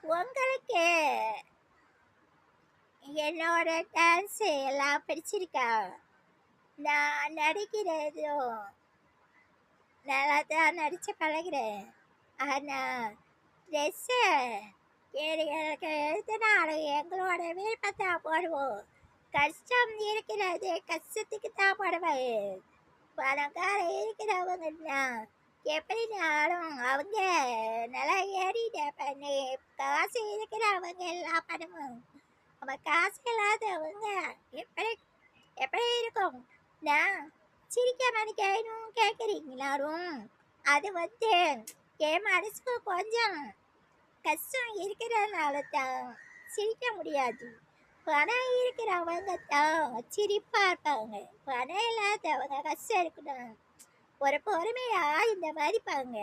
உங்களுக்கு என்னோட டான்ஸ் எல்லாம் பிடிச்சிருக்கா? நான் நடிக்கிறதும் நல்லா தான் நடிச்சு பழகிறேன். ஆனால் ட்ரெஸ்ஸு எனக்கு எதுனாலும் எங்களோட விருப்பத்தை போடுவோம். கஷ்டம் இருக்கிறது கஷ்டத்துக்கு தான் போடுவேன். பணக்காரம் இருக்கிறவங்கன்னா எப்படினாலும் அவங்க நல்லா ஏறிட பண்ணி காசு இருக்கிறவங்க எல்லாம் பண்ணுவோம். நம்ம காசு இல்லாதவங்க எப்படி எப்படி இருக்கும்? நான் சிரிக்க மணிக்கணும் கேட்குறீங்களாரும் அது என் மனசுக்கு கொஞ்சம் கஷ்டம் இருக்கிறதுனால தான் சிரிக்க முடியாது. பணம் இருக்கிறவங்க தான் சிரிப்பா இருப்பாங்க. பணம் இல்லாதவங்க கஷ்டம் இருக்கணும் ஒரு பொறுமையா இந்த மாதிரி பாங்க.